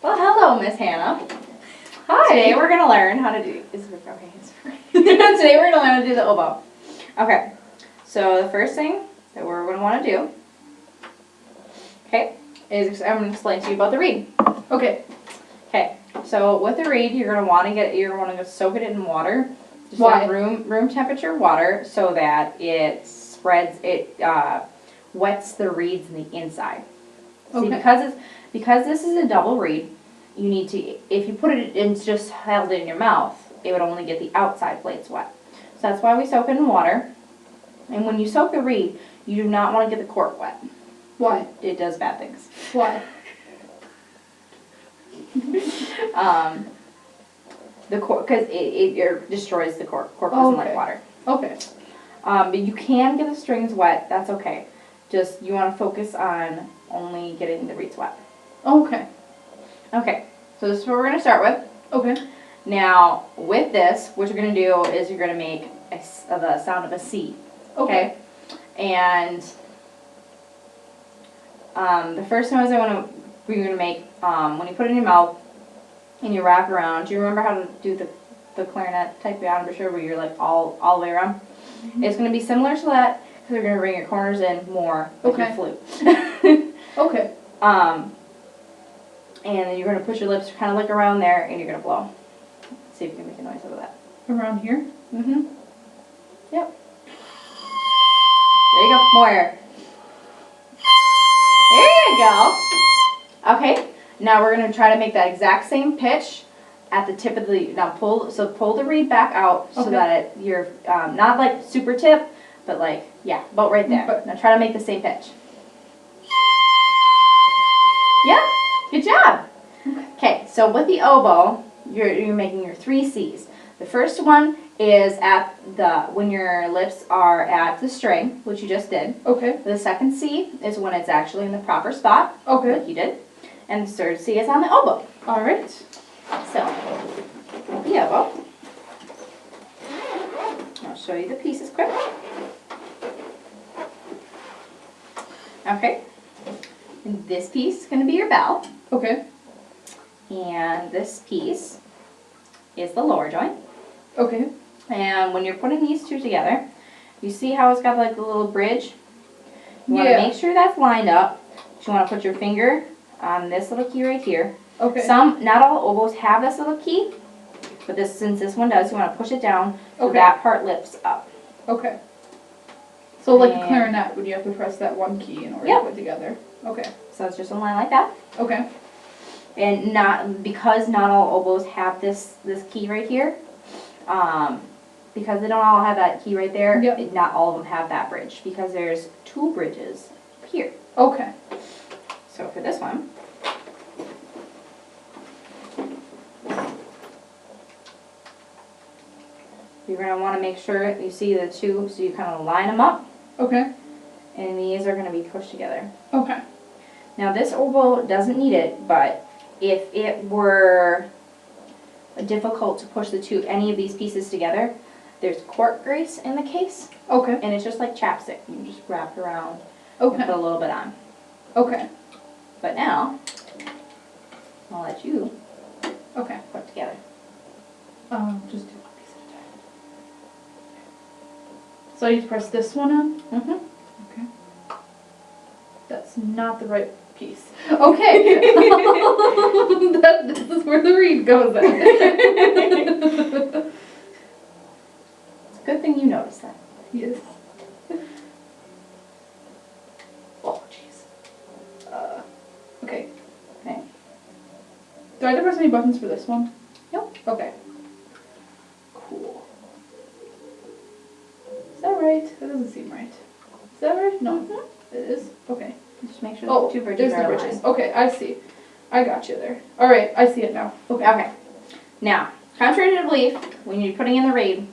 Well, hello, Miss Hannah. Hi. Today we're gonna learn how to do. Today we're gonna learn how to do the oboe. Okay. So the first thing that we're gonna want to do, okay, is I'm gonna explain to you about the reed. Okay. Okay. So with the reed, you're gonna want to soak it in water. Just Why? like room temperature water, so that it spreads. It wets the reeds in the inside. Okay. See, because this is a double reed, you need to, if you put it in, just held it in your mouth, it would only get the outside plates wet. So that's why we soak it in water. And when you soak the reed, you do not want to get the cork wet. Why? It does bad things. Why? The cork, because it destroys the cork. Cork doesn't like water. Okay. But you can get the strings wet. That's okay. Just you want to focus on only getting the reeds wet. Okay. Okay. So this is what we're going to start with. Okay. Now, with this, what you're going to do is you're going to make the sound of a C. Okay. And the first noise we're going to make, when you put it in your mouth and you wrap around, do you remember how to do the clarinet type of embouchure where you're like all the way around? Mm-hmm. It's going to be similar to that, because you're going to bring your corners in more like your flute. Okay. And then you're going to put your lips kind of like around there, and you're going to blow. See if you can make a noise out of that. Around here? Mm-hmm. Yep. There you go. More air. There you go. Okay. Now we're going to try to make that exact same pitch at the tip of the, pull the reed back out so that you're not like super tip, but like, yeah, about right there. Now try to make the same pitch. Yeah. Good job. Okay, so with the oboe, you're making your 3 C's. The first one is at when your lips are at the string, which you just did. Okay. The second C is when it's actually in the proper spot, like you did. And the third C is on the oboe. All right. So, the oboe. I'll show you the pieces quick. Okay. And this piece is going to be your bell. Okay. And this piece is the lower joint. Okay. And when you're putting these two together, you see how it's got like a little bridge? You want to make sure that's lined up. You want to put your finger on this little key right here. Okay. Not all oboes have this little key, but since this one does, you want to push it down so that part lifts up. Okay. So like a clarinet, would you have to press that one key in order to put it together? Okay. So it's just a line like that. Okay. And because not all oboes have this key right here, because they don't all have that key right there, not all of them have that bridge, because there's 2 bridges here. Okay. So for this one, you're going to want to make sure you see the 2, so you kind of line them up. Okay. And these are going to be pushed together. Okay. Now this oboe doesn't need it, but if it were difficult to push any of these pieces together, there's cork grease in the case. Okay. And it's just like chapstick. You can just wrap it around and put a little bit on. Okay. But now, I'll let you put it together. Just do one piece at a time. So I need to press this one in? Mm-hmm. Okay. That's not the right piece. Okay. This is where the reed goes in. It's a good thing you noticed that. Yes. Oh, jeez. Okay. Okay. Do I have to press any buttons for this one? Nope. Okay. Cool. Is that right? That doesn't seem right. Is that right? No. Mm-hmm. It is? Okay. Just make sure the 2 bridges are aligned. Okay, I see. I got you there. All right, I see it now. Okay. Okay. Now, contrary to belief, when you're putting in the reed,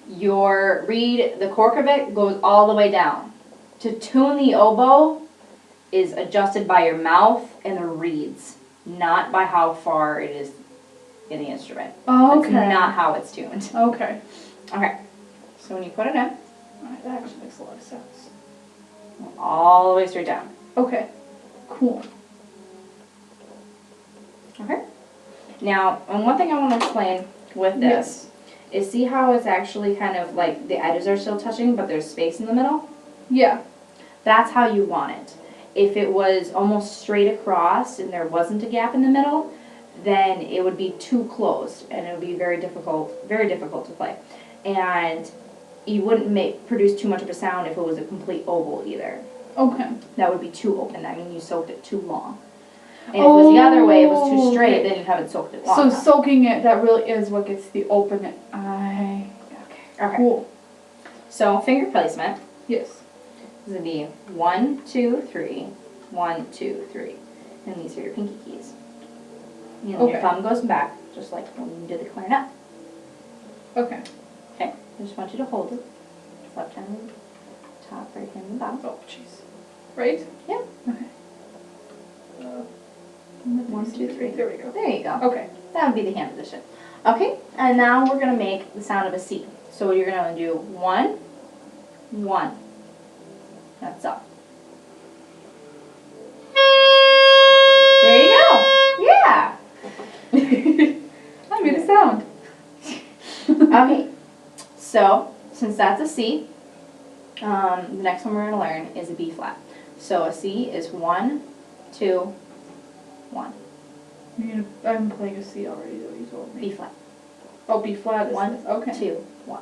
your reed, the cork of it goes all the way down. To tune the oboe is adjusted by your mouth and the reeds, not by how far it is in the instrument. Oh, okay. That's not how it's tuned. Okay. Okay. So when you put it in, Alright, that actually makes a lot of sense. all the way straight down. Okay. Cool. Okay. Now, and one thing I want to explain with this is see how it's actually kind of like the edges are still touching, but there's space in the middle? Yeah. That's how you want it. If it was almost straight across and there wasn't a gap in the middle, then it would be too closed and it would be very difficult to play. And you wouldn't produce too much of a sound if it was a complete oval either. Okay. That would be too open. I mean, you soaked it too long. And if it was the other way, it was too straight, then you haven't soaked it long So enough. soaking it, that really is what gets the open. Okay. Cool. So finger placement Yes. is going to be 1, 2, 3, 1, 2, 3. And these are your pinky keys. And then your thumb goes back, just like when you did the clarinet. Okay. Okay, I just want you to hold it. Left hand on the top, right hand on the bottom. Oh, jeez. Right? Yep. Okay. 1, 2, 3. There we go. There you go. Okay. That would be the hand position. Okay, and now we're going to make the sound of a C. So you're going to do 1, 1. That's up. There you go. Yeah. I made a sound. Okay, so since that's a C, the next one we're going to learn is a B flat. So a C is 1, 2, 1. I'm playing a C already, though, you told me. B flat. Oh, B flat is 1, this. Okay. 2, 1.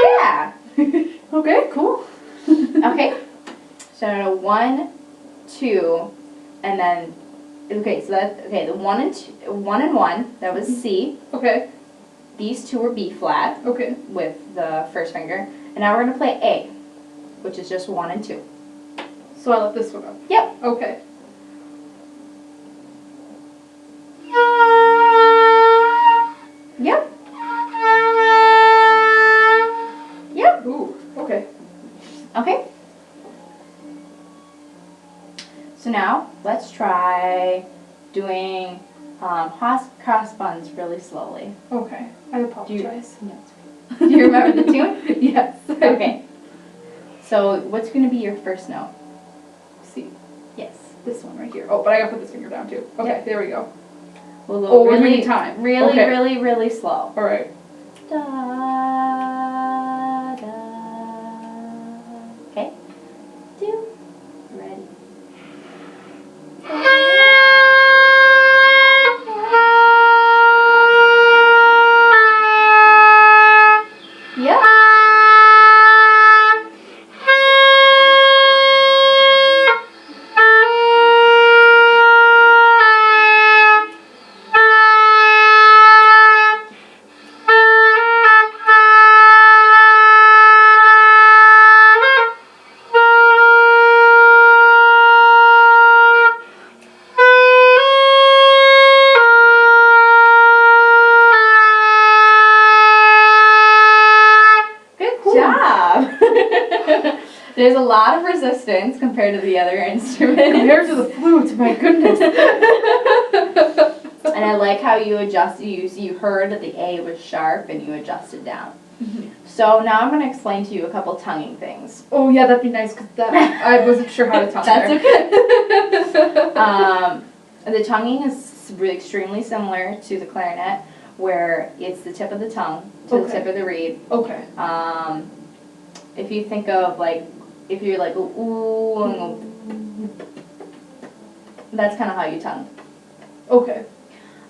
Yeah. Okay, cool. Okay. So 1, 2, and then okay. So that's okay. The 1 and 1. That was C. Okay. These two were B flat Okay. with the first finger, and now we're gonna play A, which is just 1 and 2. So I left this one up. Yep. Okay. Yep. Yep. Ooh. Okay. Okay. So now let's try doing cross buns really slowly. Okay. I apologize. Do you remember the tune? Yes. Okay. So what's going to be your first note? C. Yes. This one right here. Oh, but I gotta put this finger down too. Okay, Yep. there we go. We'll go Oh, we're really, doing time. really, Okay. really, really slow. All right. Da, da. Okay. 2. Ready. Yep. There's a lot of resistance compared to the other instruments. Compared to the flute, my goodness. And I like how you adjusted, you heard that the A was sharp and you adjusted down. Mm-hmm. So now I'm going to explain to you a couple tonguing things. Oh yeah, that'd be nice because I wasn't sure how to tongue That's there. okay. The tonguing is really extremely similar to the clarinet, where it's the tip of the tongue to the tip of the reed. Okay. If you think of like, if you're like ooh, and that's kind of how you tongue. Okay.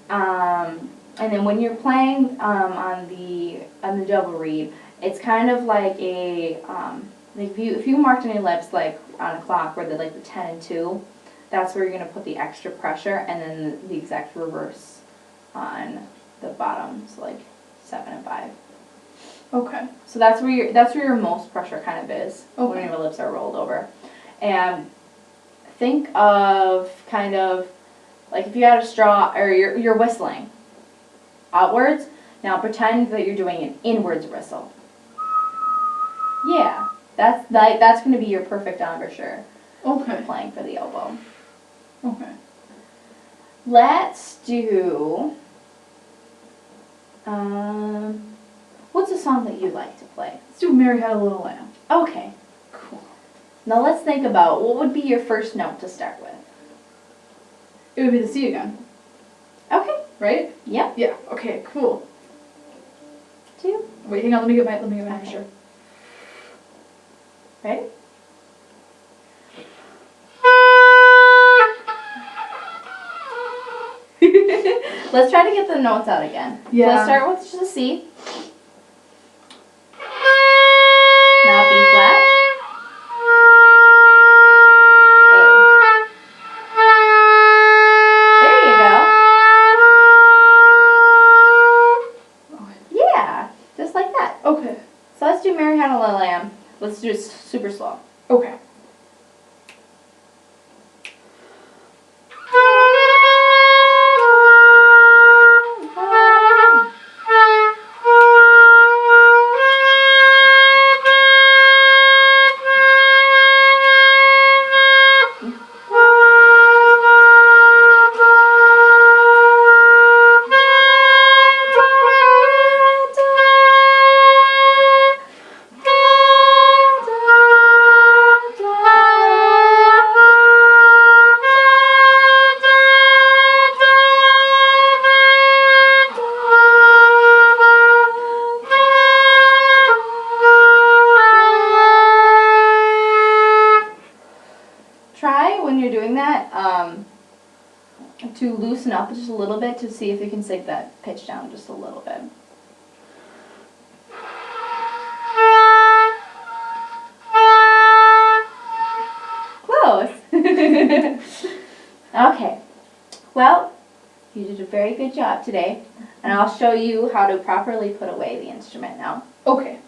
And then when you're playing on the double reed, it's kind of like a like if you marked any lips like on a clock where they're like the 10 and 2, that's where you're gonna put the extra pressure, and then the exact reverse on the bottom, so like 7 and 5. Okay. So that's where your most pressure kind of is when your lips are rolled over. And think of kind of like if you had a straw or you're whistling outwards. Now pretend that you're doing an inwards whistle. Yeah, that's going to be your perfect embouchure. Okay. Playing for the oboe. Okay. Let's do. What's a song that you like to play? Let's do Mary Had a Little Lamb. Okay. Cool. Now let's think about what would be your first note to start with. It would be the C again, Okay. right? Yep. Yeah. Okay. Cool. 2. Wait, hang on. Let me get my picture. Ready? Let's try to get the notes out again. Yeah. So let's start with just a C. Now B flat. A. There you go. Yeah, just like that. Okay. So let's do Mary Had a Little Lamb. Let's do it super slow. Okay. Try when you're doing that to loosen up just a little bit to see if you can sink that pitch down just a little bit. Close. Okay. Well, you did a very good job today, and I'll show you how to properly put away the instrument now. Okay.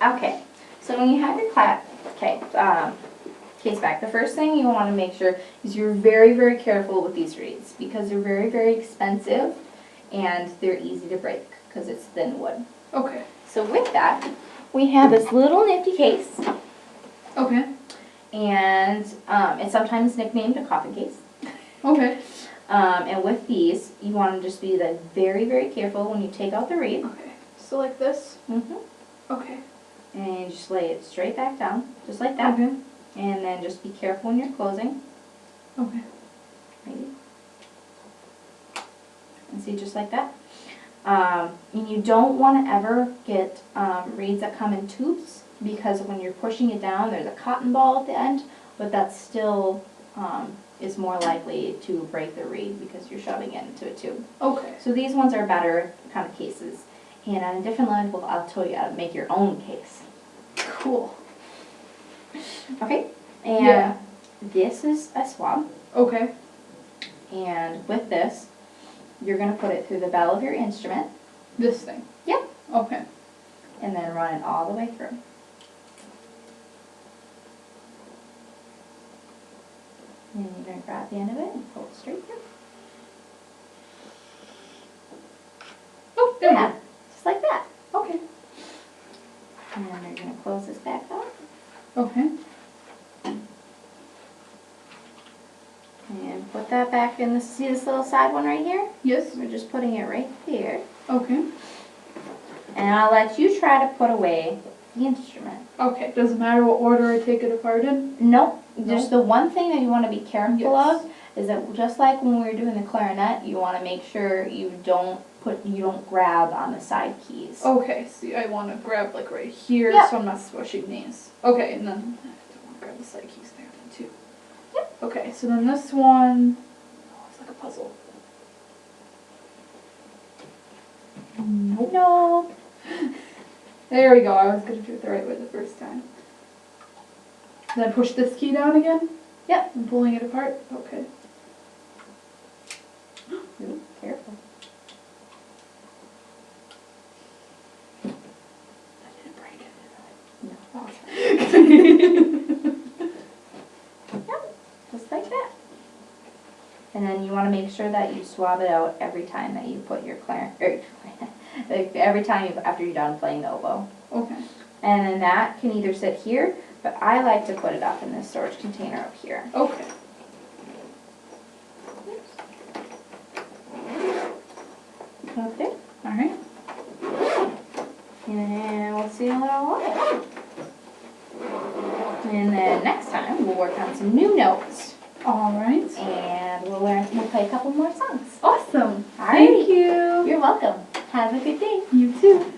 Okay. So when you have your case back, the first thing you want to make sure is you're very, very careful with these reeds because they're very, very expensive and they're easy to break because it's thin wood. Okay. So with that, we have this little nifty case, Okay. and it's sometimes nicknamed a coffin case. Okay. And with these, you want to just be very, very careful when you take out the reed. Okay. So like this. Mm-hmm. Okay. And you just lay it straight back down, just like that. Okay. And then just be careful when you're closing. Okay. Maybe. And see, just like that. And you don't want to ever get reeds that come in tubes because when you're pushing it down, there's a cotton ball at the end, but that still is more likely to break the reed because you're shoving it into a tube. Okay. So these ones are better kind of cases. And on a different level, I'll tell you how to make your own case. Cool. Okay? And Yeah. this is a swab. Okay. And with this, you're going to put it through the bell of your instrument. This thing. Yep. Okay. And then run it all the way through. And you're going to grab the end of it and pull it straight through. Oh, there we Yeah, go. just like that. Okay. And then you're going to close this back up. Okay. And put that back in the, see this little side one right here? Yes. We're just putting it right there. Okay. And I'll let you try to put away the instrument. Okay. Doesn't matter what order I take it apart in? Nope. No? Just the one thing that you want to be careful Yes. of is that just like when we were doing the clarinet, you want to make sure you don't grab on the side keys. Okay. See, I want to grab like right here Yep. so I'm not squishing these. Okay, and then I have to grab the side keys there then too. Yep. Okay, so then this one, oh, it's like a puzzle. Nope. No. There we go. I was going to do it the right way the first time. Then push this key down again? Yep. I'm pulling it apart? Okay. Ooh, careful. I didn't break it, did I? No. Yep. Just like that. And then you want to make sure that you swab it out every time that you put your like every time after you're done playing the oboe. Okay. And then that can either sit here, but I like to put it up in this storage container up here. Okay. Up there. Alright. And we'll seal it all up. And then next time, we'll work on some new notes. All right. And we'll play a couple more songs. Awesome. All right. Thank you. You're welcome. Have a good day. You too.